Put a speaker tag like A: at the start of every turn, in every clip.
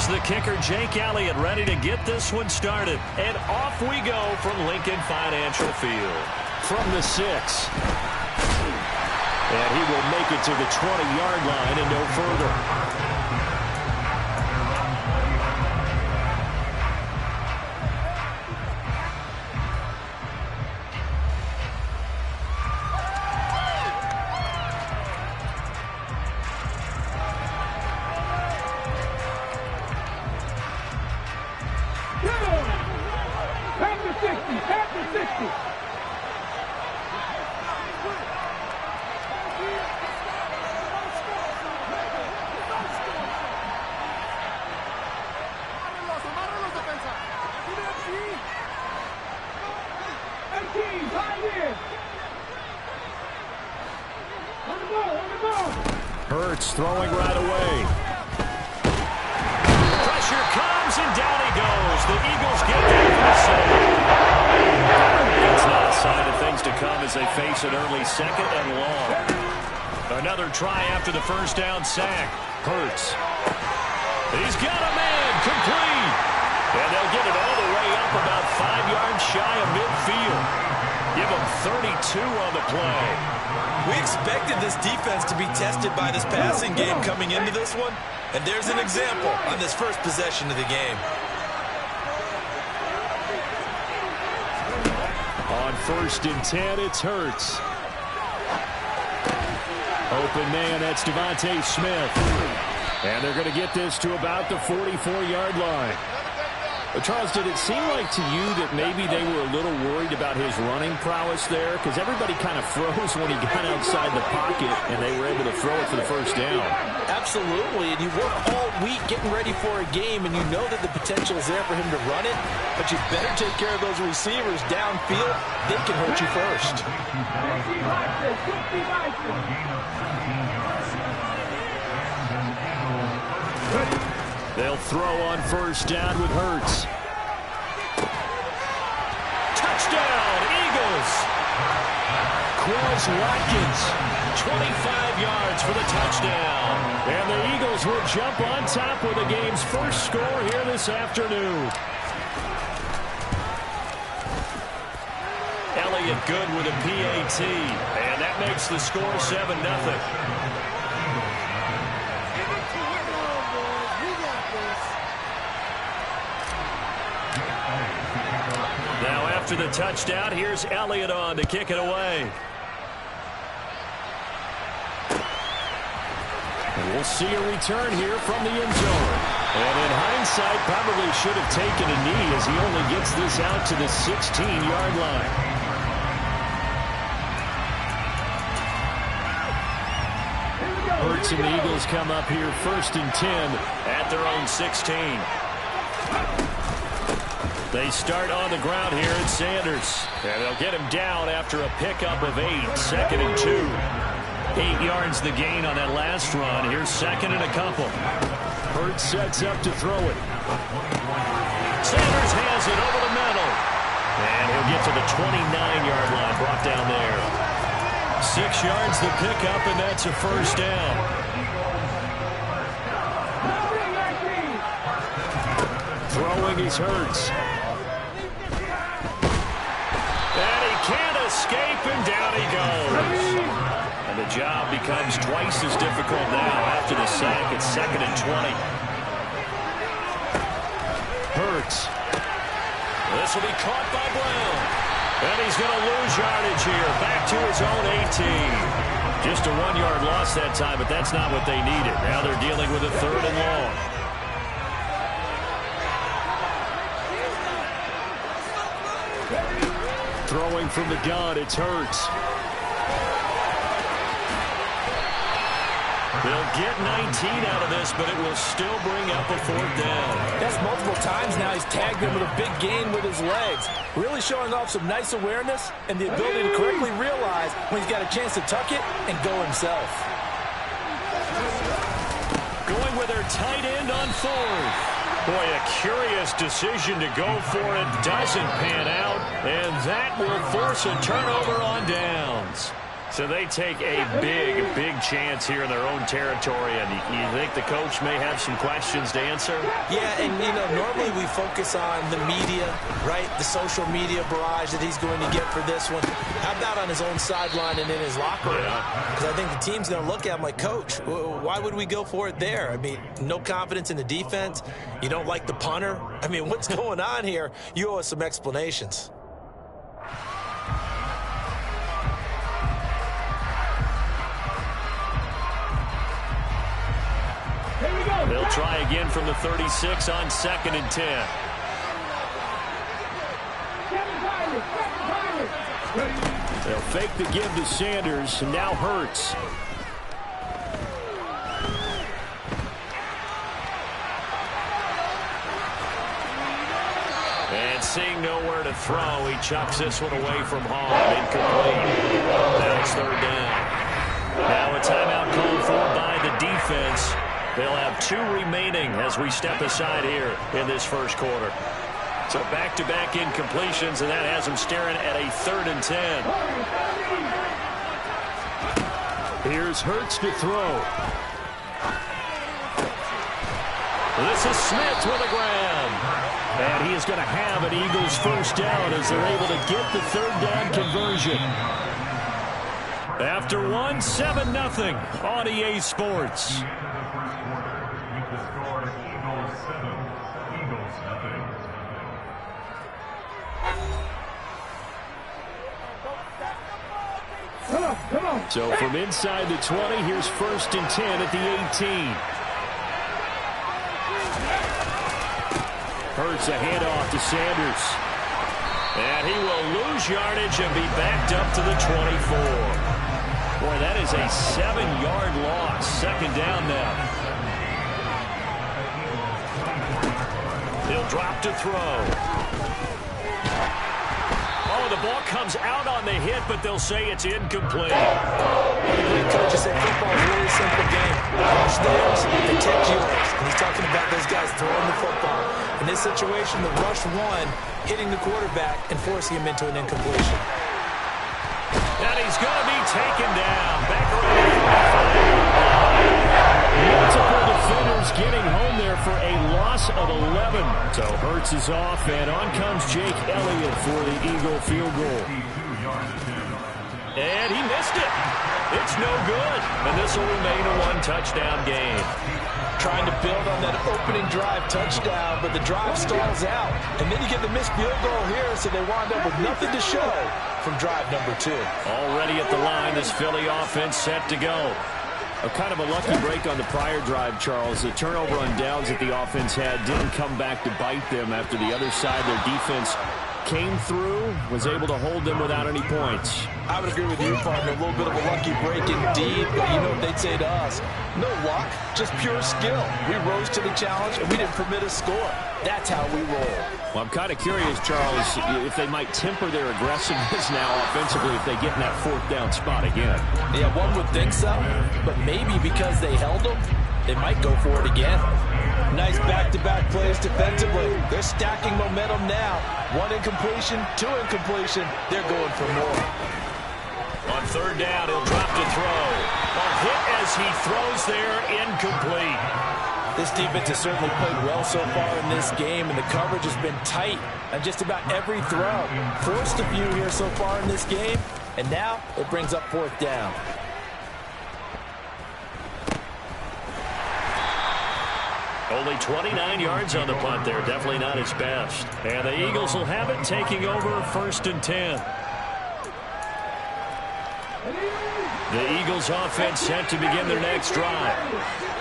A: Here's the kicker, Jake Elliott, ready to get this one started. And off we go from Lincoln Financial Field. From the 6. And he will make it to the 20-yard line and no further.
B: Hurts throwing right away.
A: Pressure comes, and down he goes. The Eagles get there for the save. It's not a sign of things to come as they face an early second and long. Another try after the first down sack. Hurts. He's got a man, complete. And they'll get it all the way up about 5 yards shy of midfield. Give him 32 on the play.
C: We expected this defense to be tested by this passing game coming into this one, and there's an example on this first possession of the game.
A: On 1st and 10, it's Hurts. Open man, that's Devontae Smith. And they're going to get this to about the 44-yard line. Charles, did it seem like to you that maybe they were a little worried about his running prowess there? Because everybody kind of froze when he got outside the pocket, and they were able to throw it for the first down.
D: Absolutely, and you work all week getting ready for a game, and you know that the potential is there for him to run it, but you better take care of those receivers downfield. They can hurt you first.
A: They'll throw on 1st down with Hurts. Touchdown, Eagles! Quez Watkins, 25 yards for the touchdown. And the Eagles will jump on top with the game's first score here this afternoon. Elliott good with a PAT, and that makes the score 7-0. Now after the touchdown, here's Elliott on to kick it away. And we'll see a return here from the end zone. And in hindsight, probably should have taken a knee as he only gets this out to the 16-yard line. Hurts and the Eagles come up here 1st and 10 at their own 16. They start on the ground here at Sanders. And they'll get him down after a pickup of 8. 2nd and 2. 8 yards the gain on that last run. Here's 2nd and a couple. Hurts sets up to throw it. Sanders has it over the middle. And he'll get to the 29-yard line. Brought down there. 6 yards the pickup, and that's a first down. Throwing is Hurts. And he can't escape, and down he goes. And the job becomes twice as difficult now after the sack. It's 2nd and 20. Hurts. This will be caught by Brown. And he's going to lose yardage here. Back to his own 18. Just a 1-yard loss that time, but that's not what they needed. Now they're dealing with a 3rd and long. Throwing from the gun, it's Hurts. They'll get 19 out of this, but it will still bring up a 4th down.
D: That's multiple times now he's tagged him with a big gain with his legs. Really showing off some nice awareness and the ability to correctly realize when he's got a chance to tuck it and go himself.
A: Going with their tight end on 4th. Boy, a curious decision to go for it. Doesn't pan out, and that will force a turnover on downs. So they take a big chance here in their own territory, and you think the coach may have some questions to answer?
D: Yeah, and, normally we focus on the media, right? The social media barrage that he's going to get for this one. How about on his own sideline and in his locker room? Because I think the team's going to look at him like, Coach, why would we go for it there? I mean, no confidence in the defense. You don't like the punter. I mean, what's going on here? You owe us some explanations.
A: They'll try again from the 36 on 2nd and 10. They'll fake the give to Sanders, and now Hurts. And seeing nowhere to throw, he chucks this one away from home. Incomplete. Now it's 3rd down. Now a timeout called for by the defense. They'll have 2 remaining as we step aside here in this first quarter. So back-to-back incompletions, and that has them staring at a 3rd and 10. Here's Hurts to throw. This is Smith with a grab. And he is going to have an Eagles first down as they're able to get the 3rd down conversion. After one, 7-0 on EA Sports. So from inside the 20, here's 1st and 10 at the 18. Hurts a handoff to Sanders. And he will lose yardage and be backed up to the 24. Boy, that is a 7-yard loss. 2nd down now. He'll drop to throw. Oh, the ball comes out on the hit, but they'll say it's incomplete.
D: The great coaches say football is really a simple game. Rush theirs, protect yours. And he's talking about those guys throwing the football. In this situation, the rush one, hitting the quarterback and forcing him into an incompletion.
A: And he's going to be taken down. Back around the 45. Multiple defenders getting home there for a loss of 11. So Hurts is off, and on comes Jake Elliott for the Eagle field goal. And he missed it. It's no good. And this will remain a 1-touchdown game.
D: Trying to build on that opening drive touchdown, but the drive stalls out. And then you get the missed field goal here, so they wind up with nothing to show from drive number 2.
A: Already at the line, this Philly offense set to go. A kind of a lucky break on the prior drive, Charles. The turnover on downs that the offense had didn't come back to bite them after the other side. Their defense came through, was able to hold them without any points.
D: I would agree with you, partner. A little bit of a lucky break indeed, but you know what they'd say to us. No luck, just pure skill. We rose to the challenge, and we didn't permit a score. That's how we roll.
A: Well, I'm kind of curious, Charles, if they might temper their aggressiveness now offensively if they get in that 4th down spot again.
D: Yeah, one would think so, but maybe because they held them, they might go for it again. Nice back-to-back plays defensively. They're stacking momentum now. 1 incompletion, 2 incompletion. They're going for more.
A: On 3rd down, he'll drop to throw. A hit as he throws there, incomplete.
D: This defense has certainly played well so far in this game, and the coverage has been tight on just about every throw. Forced a few here so far in this game, and now it brings up 4th down.
A: Only 29 yards on the punt there. Definitely not his best. And the Eagles will have it, taking over 1st and 10. The Eagles offense set to begin their next drive.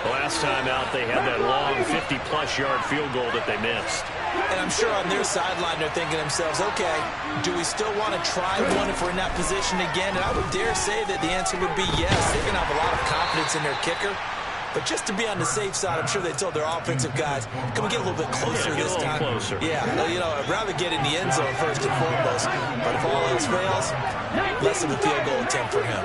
A: Last time out, they had that long 50-plus yard field goal that they missed.
D: And I'm sure on their sideline they're thinking to themselves, okay, do we still want to try one if we're in that position again? And I would dare say that the answer would be yes. They're going to have a lot of confidence in their kicker. But just to be on the safe side, I'm sure they told their offensive guys, can we get a little bit closer this time?
A: Closer.
D: Yeah, I'd rather get in the end zone first and foremost. But if all else fails, less of a field goal attempt for him.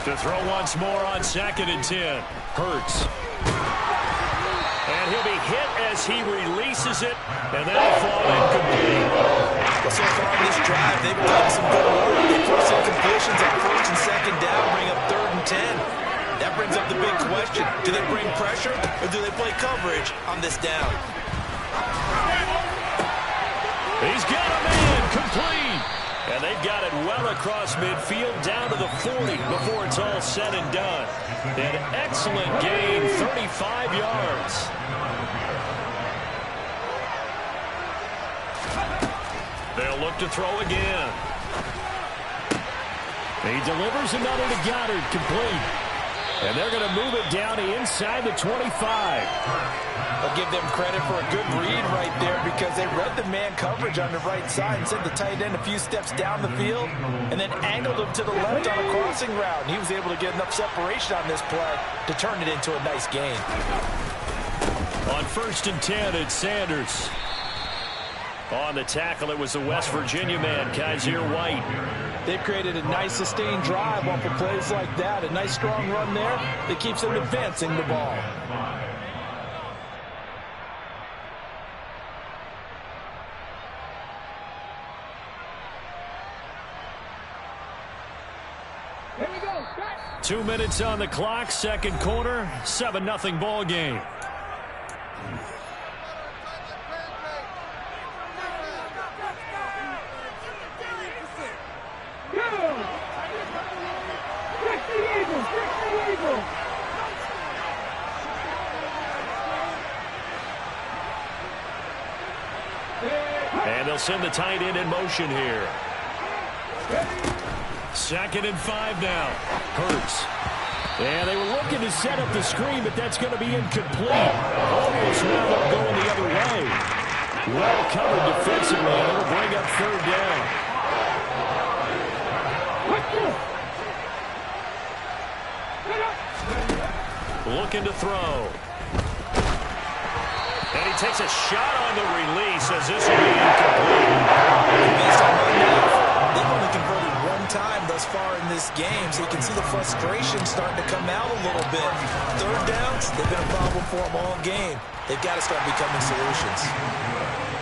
A: To throw once more on 2nd and 10. Hurts. And he'll be hit as he releases it, and that'll fall incomplete.
D: Well,
C: so far in this drive, they've done some good work. They force incompletions on first and second down, bring up 3rd and 10. That brings up the big question. Do they bring pressure or do they play coverage on this down?
A: He's got a man complete. And they've got it well across midfield down to the 40 before it's all said and done. An excellent gain, 35 yards. They'll look to throw again. He delivers another to Goddard, complete. And they're going to move it down to inside the 25.
D: I'll give them credit for a good read right there because they read the man coverage on the right side and sent the tight end a few steps down the field and then angled him to the left on a crossing route. And he was able to get enough separation on this play to turn it into a nice gain.
A: On 1st and 10, it's Sanders. On the tackle, it was the West Virginia man, Kaiser White.
D: They've created a nice sustained drive off of plays like that. A nice strong run there that keeps them advancing the ball.
B: Here we go.
A: 2 minutes on the clock, second quarter, 7-0 ball game. And they'll send the tight end in motion here. 2nd and 5 now. Hurts. And they were looking to set up the screen, but that's going to be incomplete. Almost wound up going the other way. Well covered defensively, and it'll bring up 3rd down. Looking to throw. And he takes a shot on the release as this will be incomplete.
D: Based on right now, they've only converted one time thus far in this game, so you can see the frustration starting to come out a little bit. 3rd downs, they've been a problem for them all game. They've got to start becoming solutions.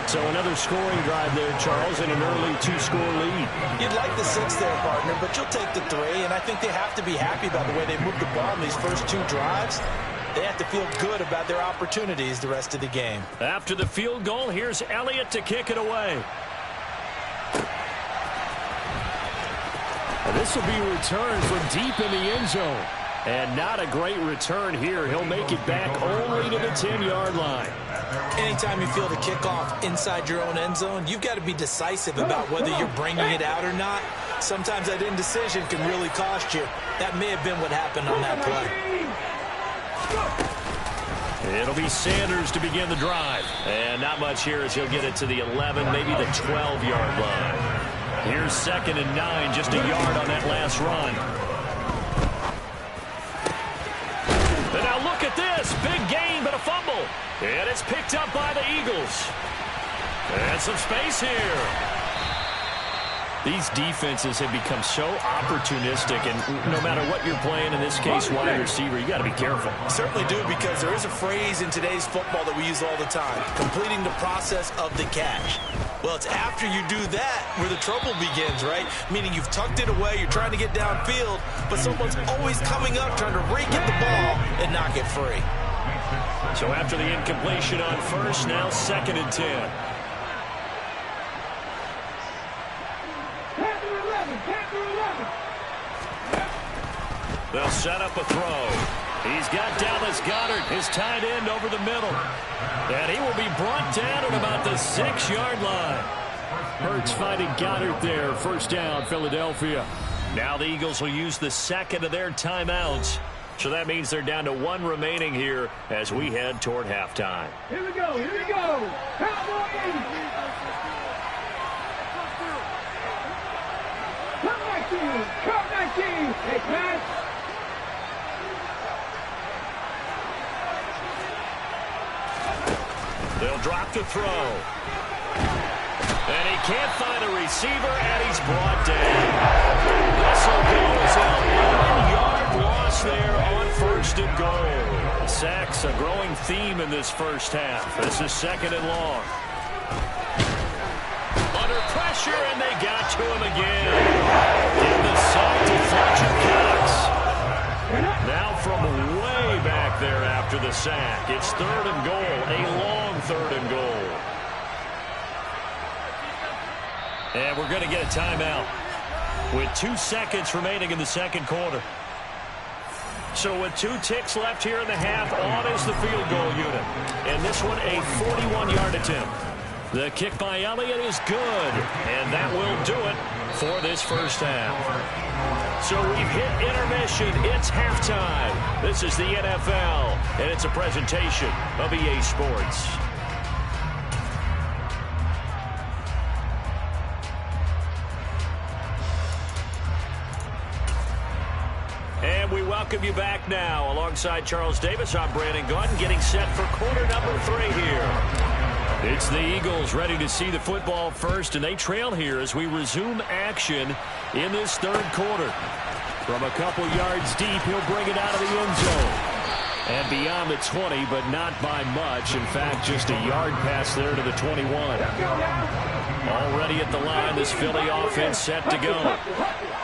A: So another scoring drive there, Charles, and an early 2-score lead.
D: You'd like the 6 there, partner, but you'll take the 3, and I think they have to be happy about the way they moved the ball in these first 2 drives. They have to feel good about their opportunities the rest of the game.
A: After the field goal, here's Elliott to kick it away. And this will be returned from deep in the end zone. And not a great return here. He'll make it back only to the 10-yard line.
D: Anytime you feel the kickoff inside your own end zone, you've got to be decisive about whether you're bringing it out or not. Sometimes that indecision can really cost you. That may have been what happened on that play.
A: It'll be Sanders to begin the drive. And not much here as he'll get it to the 11, maybe the 12-yard line. Here's 2nd and 9, just a yard on that last run. And now look at this. Big gain, but a fumble. And it's picked up by the Eagles. And some space here. These defenses have become so opportunistic, and no matter what you're playing, in this case, wide receiver, you got to be careful.
D: Certainly do, because there is a phrase in today's football that we use all the time, completing the process of the catch. Well, it's after you do that where the trouble begins, right? Meaning you've tucked it away, you're trying to get downfield, but someone's always coming up trying to rake at the ball and knock it free.
A: So after the incompletion on first, now 2nd and 10. They'll set up a throw. He's got Dallas Goedert, his tight end, over the middle. And he will be brought down at about the 6-yard line. Hurts finding Goddard there. 1st down, Philadelphia. Now the Eagles will use the 2nd of their timeouts. So that means they're down to 1 remaining here as we head toward halftime.
B: Here we go, here we go. Cowboys! Come back, team! Hey, Pat!
A: They'll drop the throw. And he can't find a receiver, and he's brought down. Whistle goes out. 1-yard loss there on 1st and goal. Sacks, a growing theme in this first half. This is 2nd and long. Under pressure. pressure, and they got to him again. Give the sack to Fletcher Cox. Now from way back there after the sack, it's 3rd and goal, a long 3rd and goal. And we're going to get a timeout with 2 seconds remaining in the second quarter. So with 2 ticks left here in the half, on is the field goal unit. And this one, a 41-yard attempt. The kick by Elliott is good, and that will do it for this first half. So we've hit intermission. It's halftime. This is the NFL, and it's a presentation of EA Sports. And we welcome you back now. Alongside Charles Davis, I'm Brandon Gaudin, getting set for quarter number 3 here. It's the Eagles ready to see the football first, and they trail here as we resume action in this 3rd quarter. From a couple yards deep, he'll bring it out of the end zone. And beyond the 20, but not by much. In fact, just a yard pass there to the 21. Already at the line, this Philly offense set to go.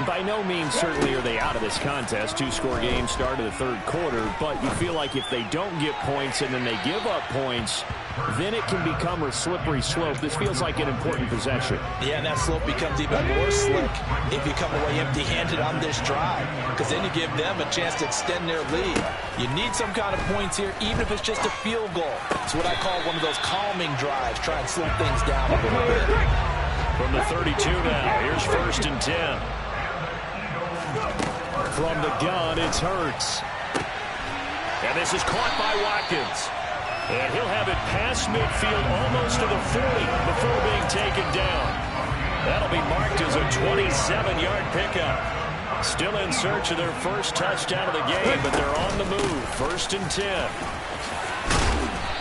A: By no means certainly are they out of this contest. 2-score game start of the 3rd quarter, but you feel like if they don't get points and then they give up points, then it can become a slippery slope. This feels like an important possession. Yeah, and that slope becomes even more slick if you come away empty-handed on this drive, because then you give them a chance to extend their lead. You need some kind of points here, even if it's just a field goal. It's what I call one of those calming drives. Try and slow things down a little bit. From the 32 now, here's 1st and 10. From the gun, it's Hurts. And this is caught by Watkins. And he'll have it past midfield almost to the 40 before being taken down. That'll be marked as a 27-yard pickup. Still in search of their first touchdown of the game, but they're on the move. 1st and 10.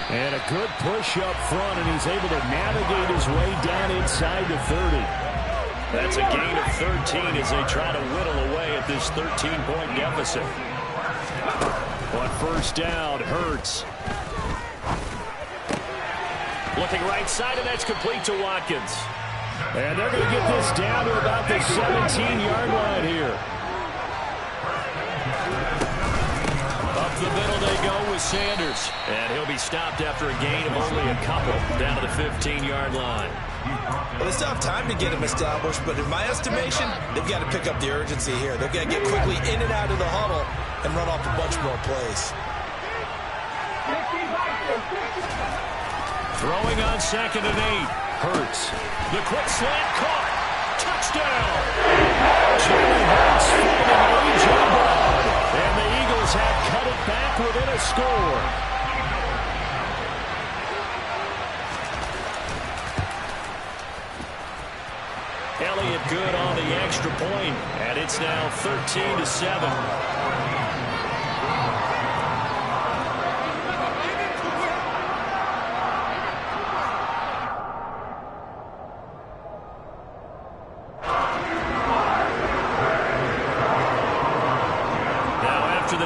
A: And a good push up front, and he's able to navigate his way down inside the 30. That's a gain of 13 as they try to whittle away at this 13-point deficit. On 1st down, Hurts. Looking right side, and that's complete to Watkins. And they're going to get this down to about the 17-yard line here. Up the middle they go with Sanders. And he'll be stopped after a gain of only a couple down to the 15-yard line.
D: Well, they still have time to get him established, but in my estimation, they've got to pick up the urgency here. They've got to get quickly in and out of the huddle and run off a bunch more plays.
A: Throwing on 2nd and 8. Hurts. The quick slant caught. Touchdown. Jalen Hurts finding A.J. Brown. And the Eagles have cut it back within a score. Elliott good on the extra point, and it's now 13-7.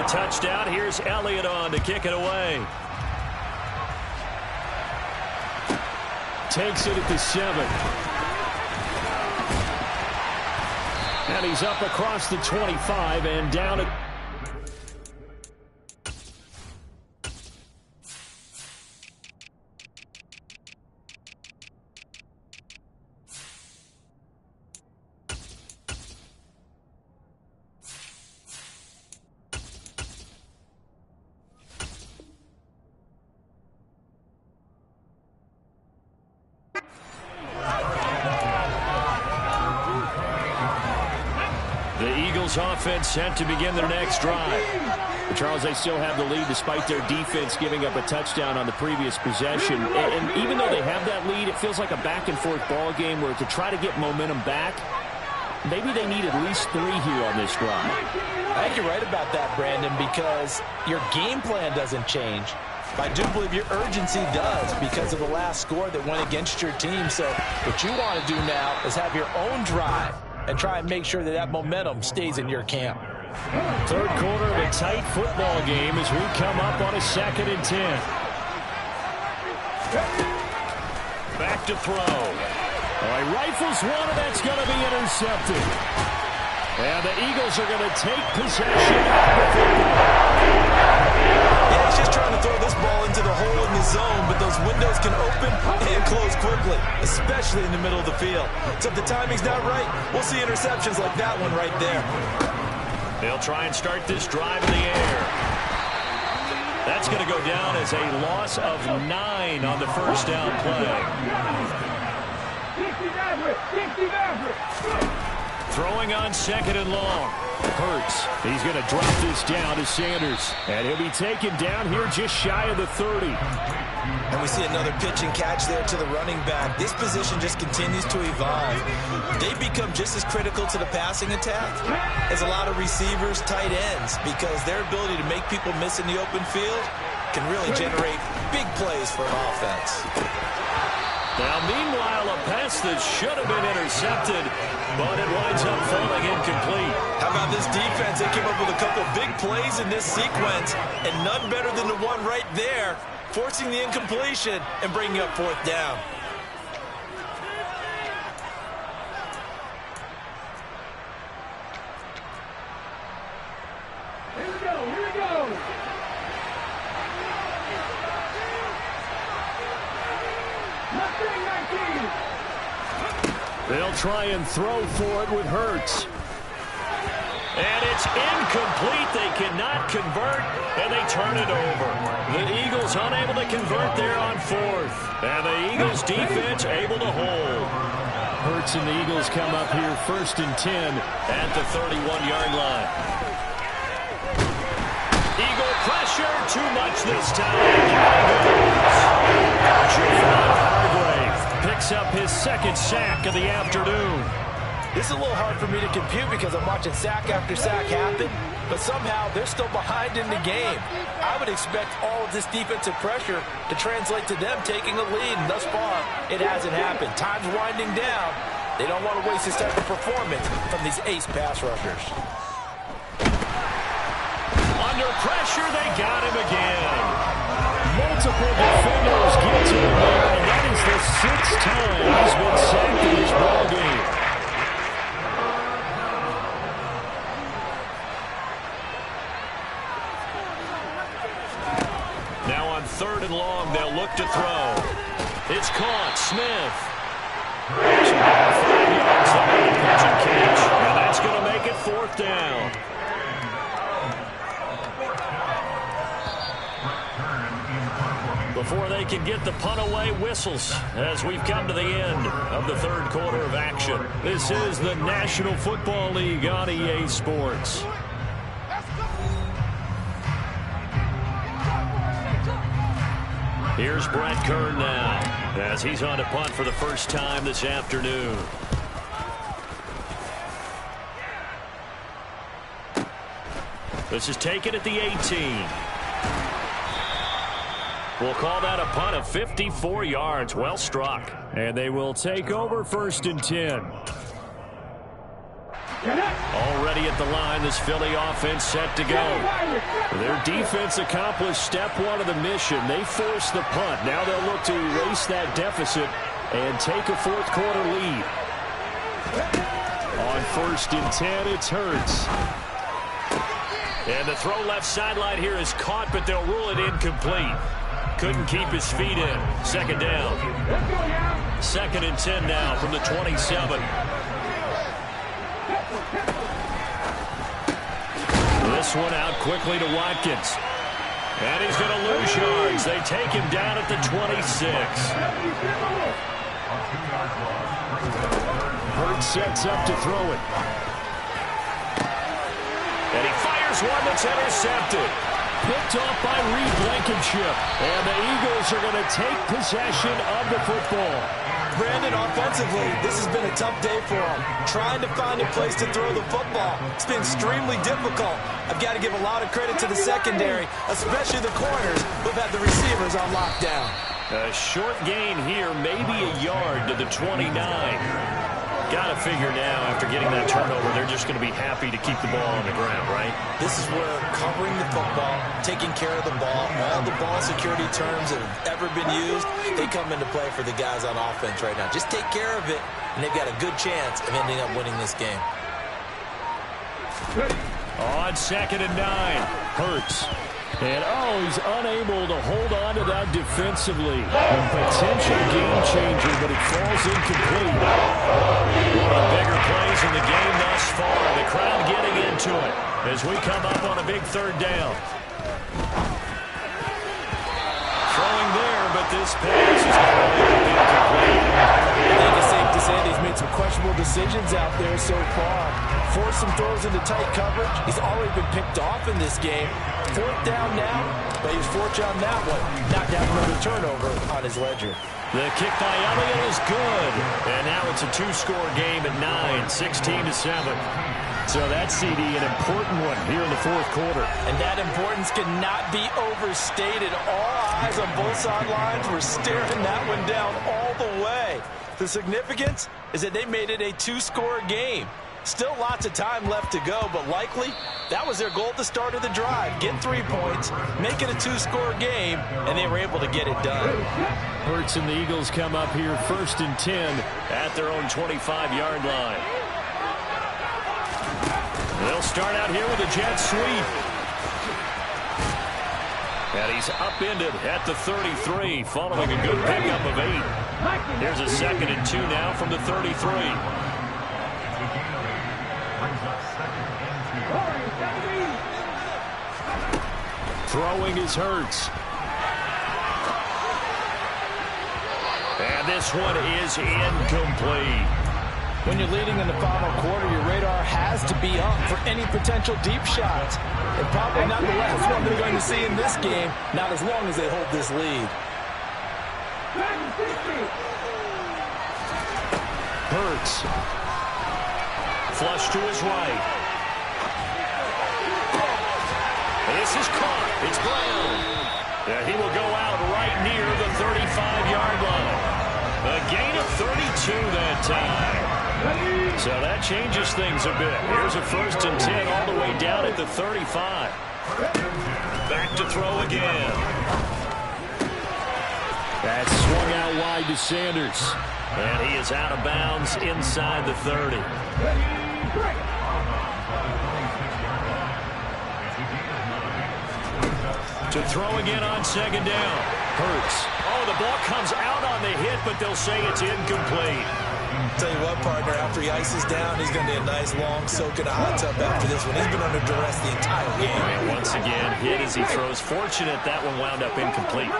A: Touchdown. Here's Elliott on to kick it away. Takes it at the 7. And he's up across the 25 and down at... offense set to begin their next drive. But Charles, they still have the lead despite their defense giving up a touchdown on the previous possession. And even though they have that lead, it feels like a back-and-forth ball game where to try to get momentum back, maybe they need at least 3 here on this drive.
D: I think you're right about that, Brandon, because your game plan doesn't change. I do believe your urgency does because of the last score that went against your team. So what you want to do now is have your own drive and try and make sure that that momentum stays in your camp.
A: 3rd quarter of a tight football game as we come up on a 2nd and 10. Back to throw. Oh, he rifles one, and that's going to be intercepted. And the Eagles are going to take possession of the football.
D: Yeah, he's just trying to throw this ball into the hole in the zone, but those windows can open and close quickly, especially in the middle of the field. So if the timing's not right, we'll see interceptions like that one right there.
A: They'll try and start this drive in the air. That's going to go down as a loss of 9 on the first down play. Throwing on 2nd and long. Hurts. He's going to drop this down to Sanders. And he'll be taken down here just shy of the 30.
D: And we see another pitch and catch there to the running back. This position just continues to evolve. They become just as critical to the passing attack as a lot of receivers, tight ends, because their ability to make people miss in the open field can really generate big plays for an offense.
A: Now, meanwhile, a pass that should have been intercepted, but it winds up falling incomplete.
D: How about this defense? They came up with a couple big plays in this sequence, and none better than the one right there, forcing the incompletion and bringing up 4th down.
B: Here we go, here we go.
A: They'll try and throw for it with Hurts. And it's incomplete. They cannot convert, and they turn it over. The Eagles unable to convert there on 4th. And the Eagles defense able to hold. Hurts and the Eagles come up here 1st and 10 at the 31-yard line. Eagle pressure, too much this time. Javon Hargrave picks up his 2nd sack of the afternoon.
D: This is a little hard for me to compute because I'm watching sack after sack happen, but somehow they're still behind in the game. I would expect all of this defensive pressure to translate to them taking a lead, and thus far, it hasn't happened. Time's winding down. They don't want to waste this type of performance from these ace pass rushers.
A: Under pressure, they got him again. Multiple defenders get to him there, and that is the 6th time he's been sacked in this ballgame. Now on 3rd and long, they'll look to throw. It's caught. Smith. 5 yards there on the pitch and catch. And that's going to make it 4th down. Before they can get the punt away, whistles as we've come to the end of the 3rd quarter of action. This is the National Football League on EA Sports. Here's Brett Kern now as he's on to punt for the first time this afternoon. This is taken at the 18. We'll call that a punt of 54 yards. Well struck. And they will take over 1st and 10. Already at the line, this Philly offense set to go. Their defense accomplished step 1 of the mission. They forced the punt. Now they'll look to erase that deficit and take a 4th quarter lead. On 1st and 10, it's Hurts. And the throw left sideline here is caught, but they'll rule it incomplete. Couldn't keep his feet in. 2nd down. 2nd and 10 now from the 27. This one out quickly to Watkins. And he's going to lose yards. They take him down at the 26. Hurts sets up to throw it. And he fires one that's intercepted. Picked off by Reed Blankenship. And the Eagles are going to take possession of the football.
D: Brandon, offensively, this has been a tough day for them. Trying to find a place to throw the football. It's been extremely difficult. I've got to give a lot of credit to the secondary, especially the corners who've had the receivers on lockdown.
A: A short gain here, maybe a yard to the 29. Got to figure now, after getting that turnover, they're just going to be happy to keep the ball on the ground, right?
D: This is where covering the football, taking care of the ball, all the ball security terms that have ever been used, they come into play for the guys on offense right now. Just take care of it, and they've got a good chance of ending up winning this game.
A: On 2nd and 9, Hurts. And, he's unable to hold on to that defensively. A potential game changer, but it falls incomplete. One of the bigger plays in the game thus far. The crowd getting into it as we come up on a big 3rd down. Throwing there, but this pass is going to be incomplete.
D: I think it's safe to say that he's made some questionable decisions out there so far. Forced some throws into tight coverage. He's already been picked off in this game. 4th down now, but he's fortunate on that one. Not to have another turnover on his ledger.
A: The kick by Elliott is good. And now it's a 2-score game at 9, 16-7. So that CD, an important one here in the 4th quarter.
D: And that importance cannot be overstated. All eyes on both sidelines were staring that one down all the way. The significance is that they made it a 2-score game. Still lots of time left to go, but likely that was their goal at the start of the drive. Get 3 points, make it a 2-score game, and they were able to get it done.
A: Hurts and the Eagles come up here 1st and 10 at their own 25-yard line. They'll start out here with a jet sweep. And he's upended at the 33 following a good pickup of 8. Here's a 2nd and 2 now from the 33. Throwing is Hurts. And this one is incomplete.
D: When you're leading in the final quarter, your radar has to be up for any potential deep shots. And probably not the last one they're going to see in this game, not as long as they hold this lead.
A: Hurts. Flush to his right. This is caught. It's Brown. He will go out right near the 35-yard line. A gain of 32 that time. So that changes things a bit. Here's a 1st and 10 all the way down at the 35. Back to throw again. That's swung out wide to Sanders. And he is out of bounds inside the 30. To throw again on 2nd down. Hurts. The ball comes out on the hit, but they'll say it's incomplete.
D: Tell you what, partner, after he ices down, he's going to need a nice long soak in a hot tub after this one. He's been under duress the entire game.
A: And once again, hit as he throws. Fortunate that one wound up incomplete.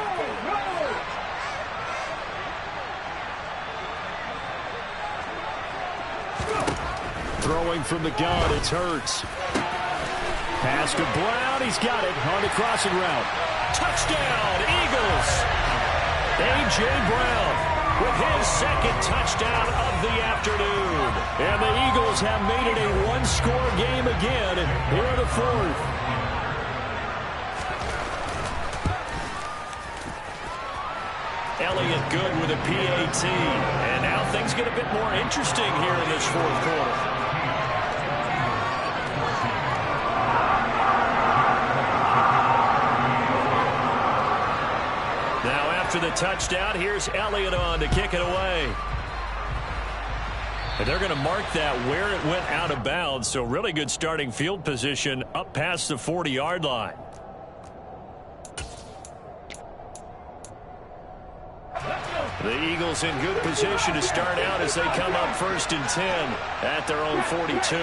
A: Throwing from the gun, it's Hurts. Pass to Brown. He's got it on the crossing route. Touchdown, Eagles. A.J. Brown with his 2nd touchdown of the afternoon. And the Eagles have made it a 1-score game again here in the 4th. Elliott good with a PAT. And now things get a bit more interesting here in this 4th quarter. After the touchdown, here's Elliott on to kick it away. And they're going to mark that where it went out of bounds, so really good starting field position up past the 40-yard line. The Eagles in good position to start out as they come up 1st and 10 at their own 42.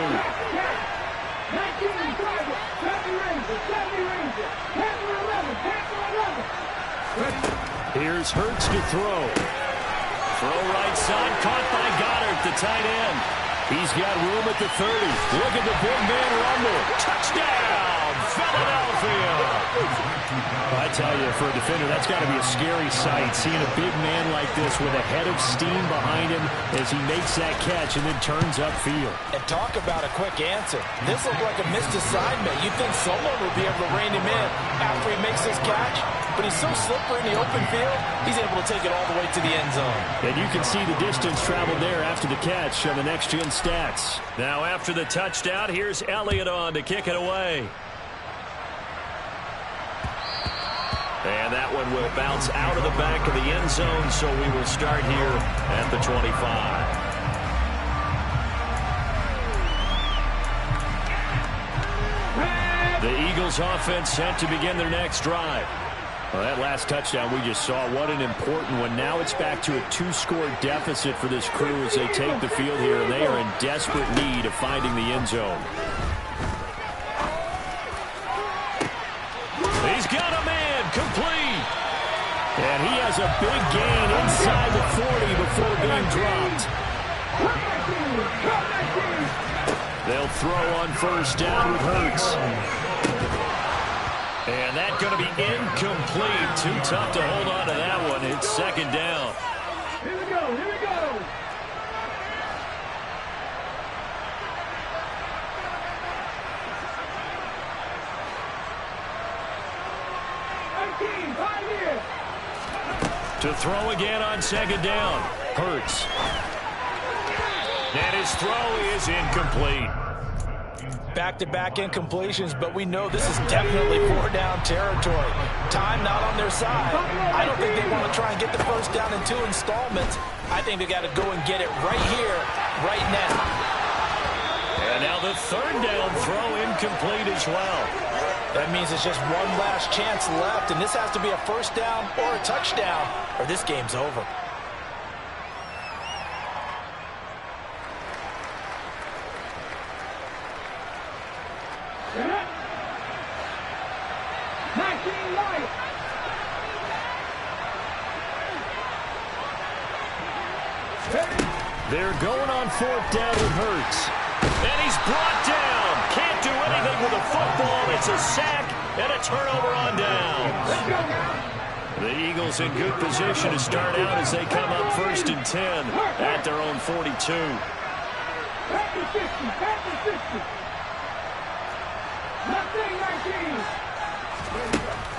A: Here's Hurts to throw. Throw right side, caught by Goddard, the tight end. He's got room at the 30. Look at the big man rumble. Touchdown, Philadelphia. I tell you, for a defender, that's got to be a scary sight, seeing a big man like this with a head of steam behind him as he makes that catch and then turns upfield.
D: And talk about a quick answer. This looked like a missed assignment. You'd think someone would be able to rein him in after he makes this catch. but he's so slippery in the open field, he's able to take it all the way to the end zone.
A: And you can see the distance traveled there after the catch on the next-gen stats. Now after the touchdown, here's Elliott on to kick it away. And that one will bounce out of the back of the end zone, so we will start here at the 25. The Eagles offense set to begin their next drive. Well, that last touchdown we just saw, what an important one. Now it's back to a 2-score deficit for this crew as they take the field here, and they are in desperate need of finding the end zone. He's got a man, complete. And he has a big gain inside the 40 before being dropped. They'll throw on first down with Hurts. And that's going to be incomplete. Too tough to hold on to that one. It's second down.
B: Here we go, here we go.
A: To throw again on second down. Hurts. And his throw is incomplete.
D: Back-to-back incompletions, but we know this is definitely 4-down territory. Time not on their side. I don't think they want to try and get the first down in 2 installments. I think they got to go and get it right here, right now.
A: And now the third down throw incomplete as well.
D: That means it's just one last chance left, and this has to be a first down or a touchdown, or this game's over.
A: They're going on fourth down with Hurts. And he's brought down. Can't do anything with the football. It's a sack and a turnover on downs. The Eagles in good position to start out as they come up first and 10 at their own 42.
B: Back to 60, back to 60. Nothing, 19.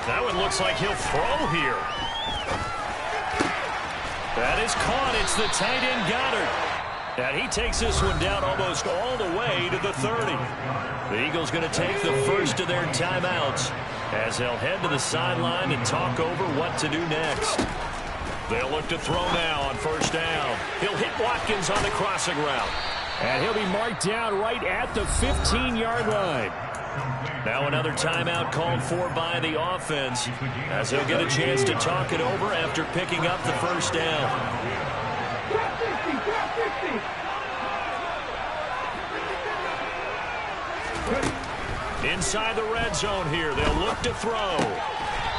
A: That one looks like he'll throw here. That is caught. It's the tight end Goddard. And he takes this one down almost all the way to the 30. The Eagles going to take the first of their timeouts as they'll head to the sideline and talk over what to do next. They'll look to throw now on first down. He'll hit Watkins on the crossing route. And he'll be marked down right at the 15-yard line. Now another timeout called for by the offense as they'll get a chance to talk it over after picking up the first down. Inside the red zone here, they'll look to throw.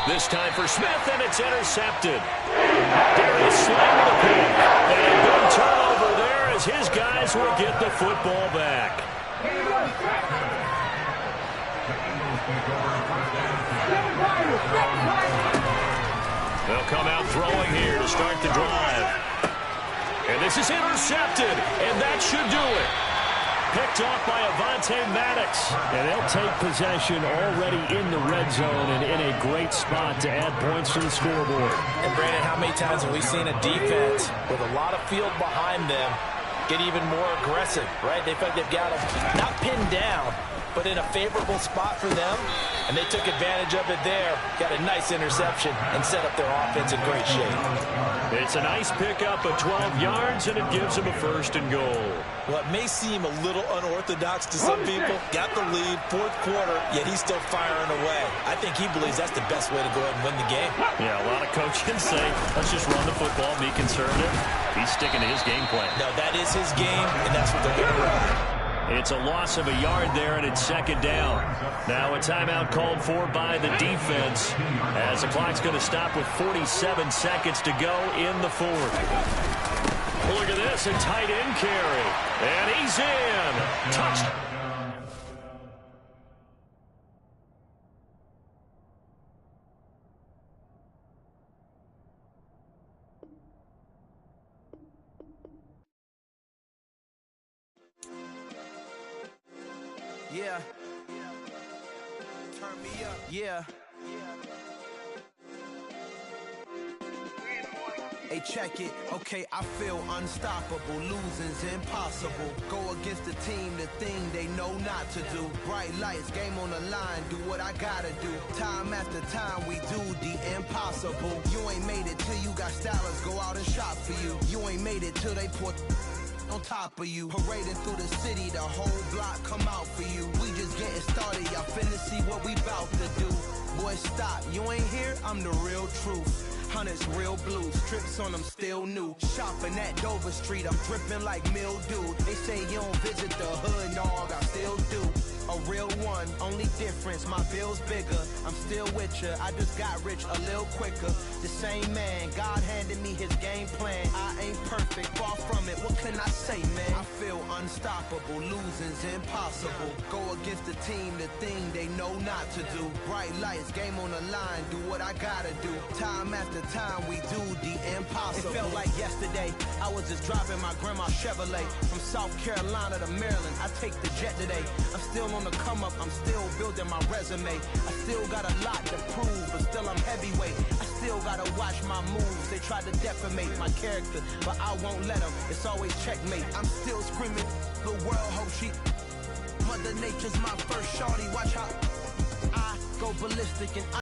A: This time for Smith, and it's intercepted. Darius Slay with a pick. And a big turnover there as his guys will get the football back. They'll come out throwing here to start the drive. And this is intercepted, and that should do it. Picked off by Avonte Maddox. And they'll take possession already in the red zone and in a great spot to add points to the scoreboard.
D: And Brandon, how many times have we seen a defense with a lot of field behind them get even more aggressive, right? They feel like they've got them not pinned down, but in a favorable spot for them, and they took advantage of it there, got a nice interception, and set up their offense in great shape.
A: It's a nice pickup of 12 yards, and it gives them a first and goal.
D: Well, it may seem a little unorthodox to some people. Got the lead, fourth quarter, yet he's still firing away. I think he believes that's the best way to go ahead and win the game.
A: Yeah, a lot of coaches say, let's just run the football, be conservative. He's sticking to his game plan.
D: No, that is his game, and that's what they're going to run.
A: It's a loss of a yard there, and it's second down. Now a timeout called for by the defense as the clock's going to stop with 47 seconds to go in the fourth. Look at this, a tight end carry. And he's in. Touchdown.
E: Yeah. Turn me up. Yeah. Hey, check it, okay, I feel unstoppable. Losing's impossible. Go against the team, the thing they know not to do. Bright lights, game on the line, do what I gotta do. Time after time, we do the impossible. You ain't made it till you got stylers, go out and shop for you. You ain't made it till they put on top of you. Parading through the city, the whole block come out for you. We just getting started, y'all finna see what we bout to do. Boy, stop, you ain't here, I'm the real truth. Hunters, real blue, strips on them still new. Shopping at Dover Street, I'm dripping like mildew. They say you don't visit the hood, dog, I still do. A real one, only difference, my bill's bigger. I'm still with ya, I just got rich a little quicker. The same man, God handed me his game plan. I ain't perfect, far from it, what can I say, man? I feel unstoppable, losing's impossible. Go against the team, the thing they know not to do. Bright lights, game on the line, do what I gotta do. Time after time, we do the impossible. It felt like yesterday, I was just driving my grandma's Chevrolet. From South Carolina to Maryland, I take the jet today. I'm still on the come up, I'm still building my resume. I still got a lot to prove, but still I'm heavyweight. I still gotta watch my moves. They try to defamate my character, but I won't let them. It's always checkmate. I'm still screaming, the world hope she. Mother Nature's my first shorty. Watch how I go ballistic and